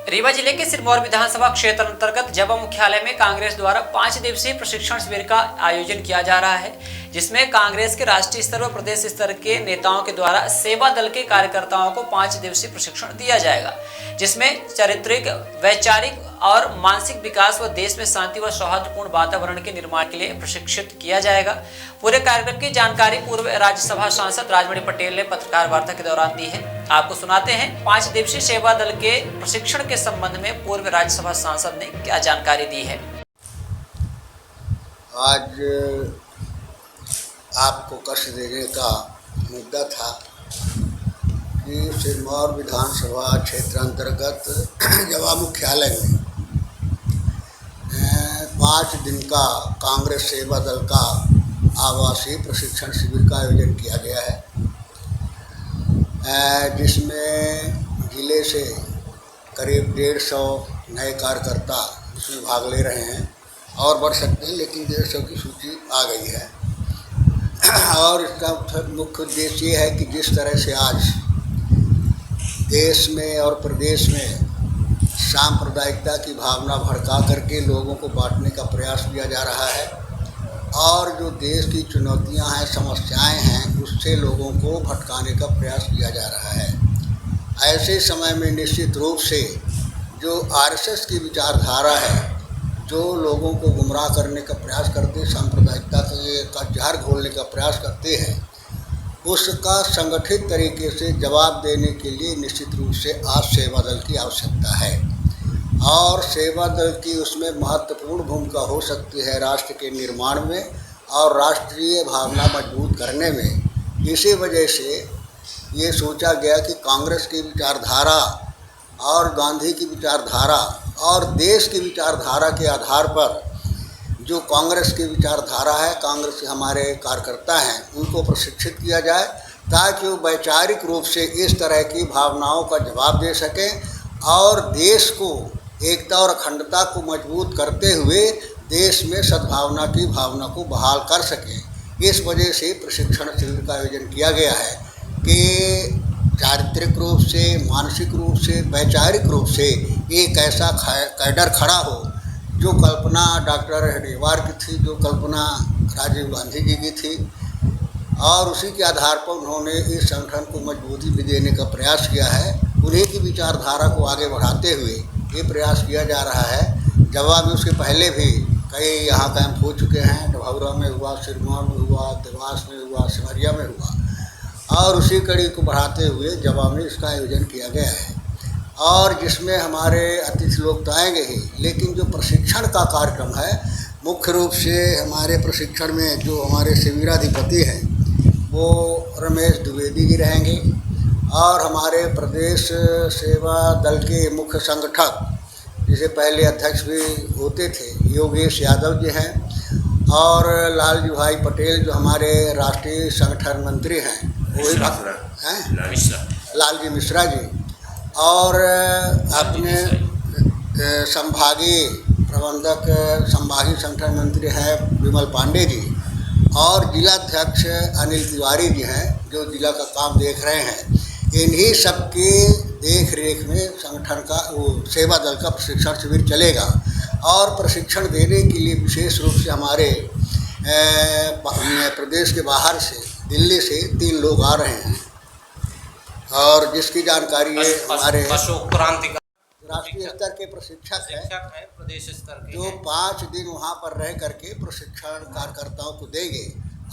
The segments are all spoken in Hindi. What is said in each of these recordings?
रीवा जिले के सिरमौर विधानसभा क्षेत्र अंतर्गत जबा मुख्यालय में कांग्रेस द्वारा 5 दिवसीय प्रशिक्षण शिविर का आयोजन किया जा रहा है, जिसमें कांग्रेस के राष्ट्रीय स्तर व प्रदेश स्तर के नेताओं के द्वारा सेवा दल के कार्यकर्ताओं को 5 दिवसीय प्रशिक्षण दिया जाएगा, जिसमें चारित्रिक, वैचारिक और मानसिक विकास व देश में शांति व सौहार्दपूर्ण वातावरण के निर्माण के लिए प्रशिक्षित किया जाएगा। पूरे कार्यक्रम की जानकारी पूर्व राज्यसभा सांसद राजमणि पटेल ने पत्रकार वार्ता के दौरान दी है। आपको सुनाते हैं 5 दिवसीय सेवा दल के प्रशिक्षण के संबंध में पूर्व राज्यसभा सांसद ने क्या जानकारी दी है। आज आपको कष्ट देने का मुद्दा था कि सिरमौर विधानसभा क्षेत्र अंतर्गत जबा मुख्यालय में 5 दिन का कांग्रेस सेवा दल का आवासीय प्रशिक्षण शिविर का आयोजन किया गया है, जिसमें जिले से करीब 150 नए कार्यकर्ता इसमें भाग ले रहे हैं और बढ़ सकते हैं, लेकिन 150 की सूची आ गई है। और इसका मुख्य उद्देश्य ये है कि जिस तरह से आज देश में और प्रदेश में सांप्रदायिकता की भावना भड़का करके लोगों को बांटने का प्रयास किया जा रहा है और जो देश की चुनौतियां हैं, समस्याएं हैं, उससे लोगों को भटकाने का प्रयास किया जा रहा है। ऐसे समय में निश्चित रूप से जो आरएसएस की विचारधारा है, जो लोगों को गुमराह करने का प्रयास करते, सांप्रदायिकता का जहर घोलने का प्रयास करते हैं, उसका संगठित तरीके से जवाब देने के लिए निश्चित रूप से आज सेवा दल की आवश्यकता है और सेवा दल की उसमें महत्वपूर्ण भूमिका हो सकती है राष्ट्र के निर्माण में और राष्ट्रीय भावना मजबूत करने में। इसी वजह से ये सोचा गया कि कांग्रेस की विचारधारा और गांधी की विचारधारा और देश की विचारधारा के आधार पर जो कांग्रेस की विचारधारा है, कांग्रेस के हमारे कार्यकर्ता हैं, उनको प्रशिक्षित किया जाए ताकि वो वैचारिक रूप से इस तरह की भावनाओं का जवाब दे सकें और देश को एकता और अखंडता को मजबूत करते हुए देश में सद्भावना की भावना को बहाल कर सकें। इस वजह से प्रशिक्षण शिविर का आयोजन किया गया है कि चारित्रिक रूप से, मानसिक रूप से, वैचारिक रूप से एक ऐसा कैडर खड़ा हो जो कल्पना डॉक्टर हेडगेवार की थी, जो कल्पना राजीव गांधी जी की थी और उसी के आधार पर उन्होंने इस संगठन को मजबूती भी देने का प्रयास किया है। उन्हीं की विचारधारा को आगे बढ़ाते हुए ये प्रयास किया जा रहा है। जवाब में उसके पहले भी कई यहाँ कैंप हो चुके हैं, डभौरा में हुआ, सिरमौर में हुआ, देवास में हुआ, सिमरिया में हुआ और उसी कड़ी को बढ़ाते हुए जवाब में इसका आयोजन किया गया है और जिसमें हमारे अतिथि लोग तो आएंगे ही, लेकिन जो प्रशिक्षण का कार्यक्रम है, मुख्य रूप से हमारे प्रशिक्षण में जो हमारे शिविराधिपति हैं वो रमेश द्विवेदी जी रहेंगे और हमारे प्रदेश सेवा दल के मुख्य संगठक, जिसे पहले अध्यक्ष भी होते थे, योगेश यादव जी हैं और लालजी भाई पटेल जो हमारे राष्ट्रीय संगठन मंत्री हैं, वही लालजी मिश्रा जी और अपने संभागीय प्रबंधक, संभागीय संगठन मंत्री हैं विमल पांडे जी और जिलाध्यक्ष अनिल तिवारी जी हैं जो जिला का काम देख रहे हैं। इन्हीं सबके देख रेख में संगठन का सेवा दल का प्रशिक्षण शिविर चलेगा और प्रशिक्षण देने के लिए विशेष रूप से हमारे प्रदेश के बाहर से, दिल्ली से 3 लोग आ रहे हैं और जिसकी जानकारी है हमारे राष्ट्रीय स्तर के प्रशिक्षक हैं प्रदेश स्तर के, जो 5 दिन वहाँ पर रह करके प्रशिक्षण कार्यकर्ताओं को देंगे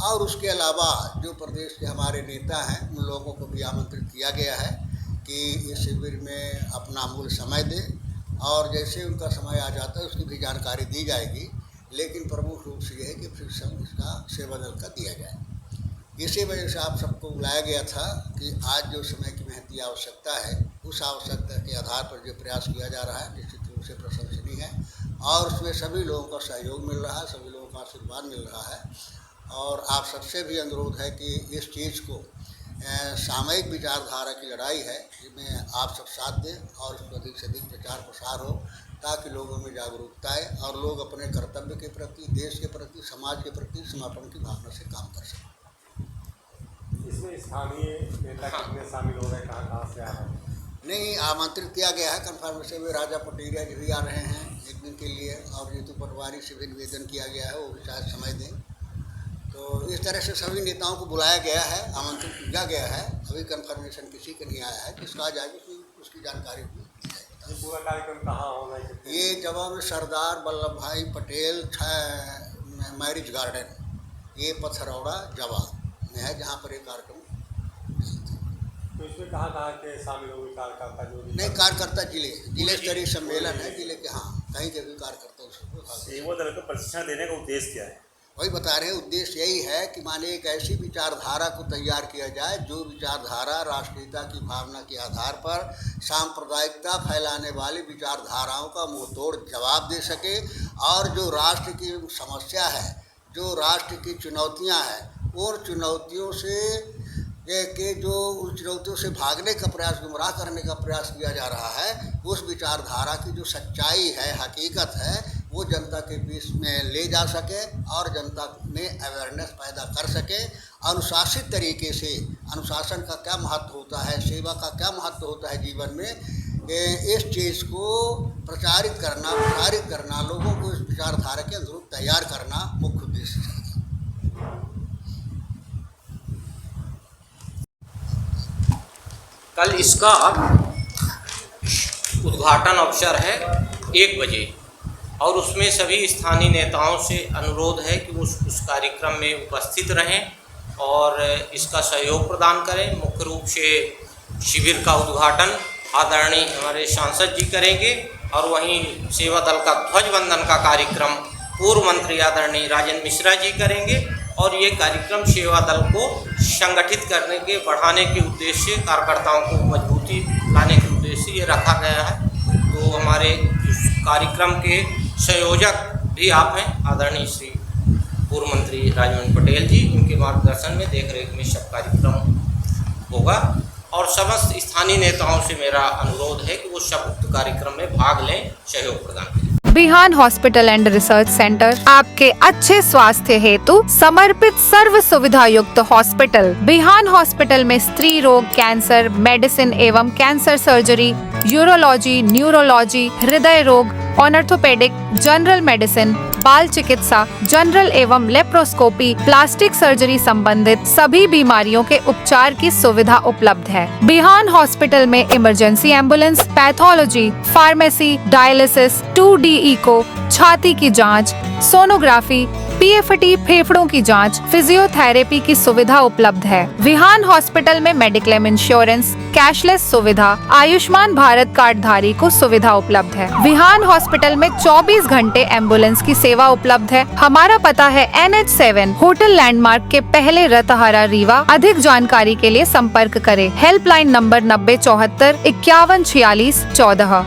और उसके अलावा जो प्रदेश के हमारे नेता हैं उन लोगों को भी आमंत्रित किया गया है कि इस शिविर में अपना अमूल्य समय दें और जैसे उनका समय आ जाता है उसकी भी जानकारी दी जाएगी, लेकिन प्रमुख रूप से यह है कि प्रशिक्षण इसका सेवा दल का दिया जाए। इसी वजह से आप सबको बुलाया गया था कि आज जो समय की महती आवश्यकता है, उस आवश्यकता के आधार पर जो प्रयास किया जा रहा है निश्चित रूप से प्रशंसनीय है और उसमें सभी लोगों का सहयोग मिल रहा है, सभी लोगों का आशीर्वाद मिल रहा है और आप सबसे भी अनुरोध है कि इस चीज़ को सामयिक विचारधारा की लड़ाई है, जिसमें आप सब साथ दें और उसको अधिक से अधिक प्रचार प्रसार हो ताकि लोगों में जागरूकता आए और लोग अपने कर्तव्य के प्रति, देश के प्रति, समाज के प्रति समर्पण की भावना से काम कर सकें। इसमें स्थानीय नेता कितने शामिल हो रहे हैं, कहाँ से आ रहे हैं? नहीं, आमंत्रित किया गया है कन्फर्मेशन में। राजा पटेरिया जी भी आ रहे हैं एक दिन के लिए, और जीतू पटवारी से भी निवेदन किया गया है, वो भी शायद समय दें। तो इस तरह से सभी नेताओं को बुलाया गया है, आमंत्रित किया गया है। अभी कन्फर्मेशन किसी का नहीं आया है, जिसका आ जाएगी उसकी जानकारी दी जाएगी। पूरा कार्यक्रम कहाँ होना है? ये जवा में सरदार वल्लभ भाई पटेल मैरिज गार्डन, ये पथरौड़ा जवा में है, जहाँ पर ये कार्यक्रम। तो इसमें कहाँ के शामिल होंगे कार्यकर्ता? जो नहीं, कार्यकर्ता जिले स्तरीय सम्मेलन है जिले के, हाँ, कहीं के भी कार्यकर्ता उसको। सेवा दल को प्रशिक्षण देने का उद्देश्य क्या है? वही बता रहे हैं, उद्देश्य यही है कि माने एक ऐसी विचारधारा को तैयार किया जाए जो विचारधारा राष्ट्रीयता की भावना के आधार पर सांप्रदायिकता फैलाने वाली विचारधाराओं का मुंहतोड़ जवाब दे सके, और जो राष्ट्र की समस्या है, जो राष्ट्र की चुनौतियां हैं, उन चुनौतियों से उन चुनौतियों से भागने का प्रयास, गुमराह करने का प्रयास किया जा रहा है, उस विचारधारा की जो सच्चाई है, हकीकत है, वो जनता के बीच में ले जा सके और जनता में अवेयरनेस पैदा कर सके। अनुशासित तरीके से अनुशासन का क्या महत्व होता है, सेवा का क्या महत्व होता है जीवन में, इस चीज़ को प्रचारित करना, लोगों को इस विचारधारा के अनुरूप तैयार करना मुख्य उद्देश्य है। कल इसका उद्घाटन अवसर है 1 बजे, और उसमें सभी स्थानीय नेताओं से अनुरोध है कि उस कार्यक्रम में उपस्थित रहें और इसका सहयोग प्रदान करें। मुख्य रूप से शिविर का उद्घाटन आदरणीय हमारे सांसद जी करेंगे, और वहीं सेवा दल का ध्वजवंदन का कार्यक्रम पूर्व मंत्री आदरणीय राजेंद्र मिश्रा जी करेंगे। और ये कार्यक्रम सेवा दल को संगठित करने के, बढ़ाने के उद्देश्य से, कार्यकर्ताओं को मजबूती लाने के उद्देश्य से ये रखा गया है। तो हमारे इस कार्यक्रम के संयोजक भी आप हैं, आदरणीय श्री पूर्व मंत्री राजेंद्र पटेल जी, इनके मार्गदर्शन में, देखरेख में सब कार्यक्रम होगा। और समस्त स्थानीय नेताओं से मेरा अनुरोध है कि वो सब उक्त कार्यक्रम में भाग लें, सहयोग प्रदान करें। बिहान हॉस्पिटल एंड रिसर्च सेंटर आपके अच्छे स्वास्थ्य हेतु समर्पित सर्व सुविधा युक्त हॉस्पिटल। बिहान हॉस्पिटल में स्त्री रोग, कैंसर मेडिसिन एवं कैंसर सर्जरी, यूरोलॉजी, न्यूरोलॉजी, हृदय रोग, ऑर्थोपेडिक, जनरल मेडिसिन, बाल चिकित्सा, जनरल एवं लेप्रोस्कोपी, प्लास्टिक सर्जरी संबंधित सभी बीमारियों के उपचार की सुविधा उपलब्ध है। बिहान हॉस्पिटल में emergency ambulance, pathology, pharmacy, dialysis, 2D echo, छाती की जांच, सोनोग्राफी, PFT फेफड़ों की जांच, फिजियोथेरेपी की सुविधा उपलब्ध है। विहान हॉस्पिटल में मेडिक्लेम इंश्योरेंस, कैशलेस सुविधा, आयुष्मान भारत कार्ड धारी को सुविधा उपलब्ध है। विहान हॉस्पिटल में 24 घंटे एम्बुलेंस की सेवा उपलब्ध है। हमारा पता है NH7 होटल लैंडमार्क के पहले रतहरा रीवा। अधिक जानकारी के लिए संपर्क करें। Helpline number 9074 5146 14।